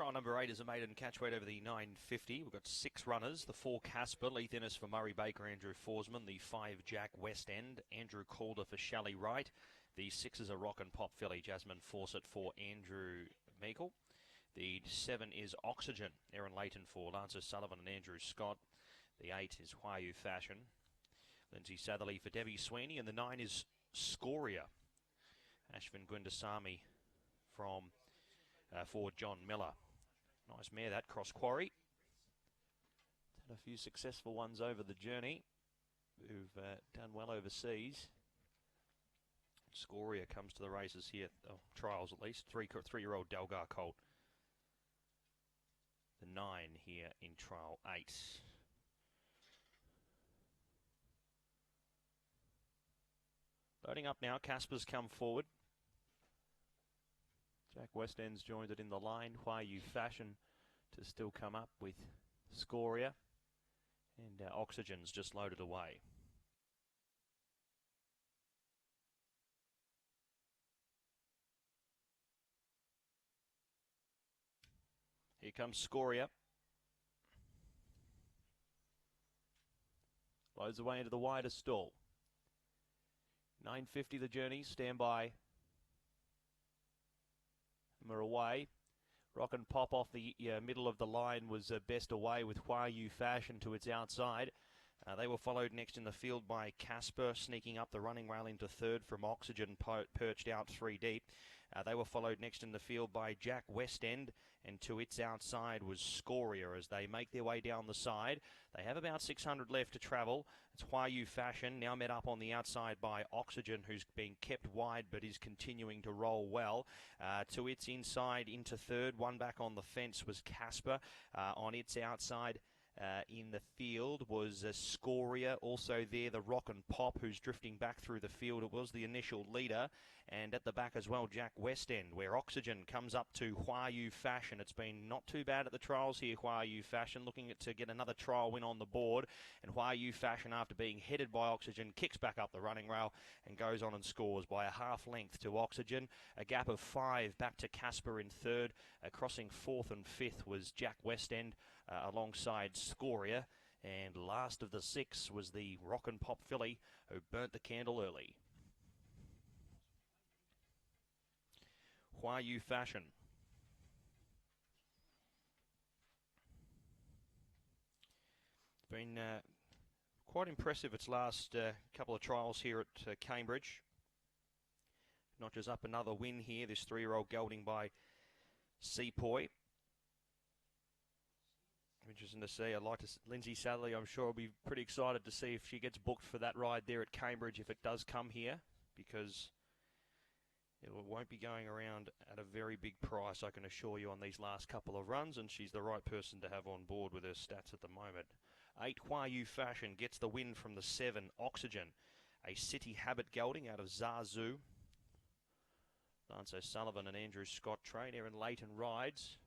Trial number 8 is a maiden catch weight over the 950. We've got 6 runners. The 4 Casper, Leith Innes for Murray Baker, Andrew Forsman. The 5 Jack West End, Andrew Calder for Shally Wright. The 6 is a Rock and Pop filly, Jasmine Fawcett for Andrew Meikle. The 7 is Oxygen, Aaron Leighton for Lance O'Sullivan and Andrew Scott. The 8 is Huayu Fashion, Lindsay Satherley for Debbie Sweeney. And the 9 is Scoria, Ashvin Gundasamy from for John Miller. Nice mare that, Cross Quarry. Had a few successful ones over the journey who've done well overseas. Scoria comes to the races here, trials at least. Three-year-old Dalgar colt. The 9 here in trial 8. Loading up now, Casper's come forward. Jack West End's joined it in the line. Huayu Fashion to still come up with Scoria. And Oxygen's just loaded away. Here comes Scoria. Loads away into the wider stall. 950 the journey, stand by. And we're away. Rock and Pop off the middle of the line was best away with Huayu Fashion to its outside. They were followed next in the field by Casper, sneaking up the running rail into third from Oxygen, perched out 3 deep. They were followed next in the field by Jack West End, and to its outside was Scoria as they make their way down the side. They have about 600 left to travel. It's Huayu Fashion, now met up on the outside by Oxygen, who's being kept wide but is continuing to roll well. To its inside into third, one back on the fence was Casper. On its outside, in the field was Scoria, also there the Rock and Pop, who's drifting back through the field. It was the initial leader, and at the back as well Jack West End, where Oxygen comes up to Huayu Fashion. It's been not too bad at the trials here, Huayu Fashion, looking to get another trial win on the board, and Huayu Fashion, after being headed by Oxygen, kicks back up the running rail and goes on and scores by a half length to Oxygen. A gap of 5 back to Casper in third. Crossing fourth and fifth was Jack West End alongside Scoria, and last of the 6 was the Rock and Pop filly who burnt the candle early. Huayu Fashion. It's been quite impressive its last couple of trials here at Cambridge. Notches up another win here, this 3-year-old gelding by Sepoy. Interesting to see. I'd like to. Lindsay Satherley, I'm sure, will be pretty excited to see if she gets booked for that ride there at Cambridge if it does come here, because it won't be going around at a very big price, I can assure you, on these last couple of runs, and she's the right person to have on board with her stats at the moment. 8 Huayu Fashion gets the win from the 7 Oxygen, a City Habit gelding out of Zazu. Lance O'Sullivan and Andrew Scott train. Aaron Leighton rides.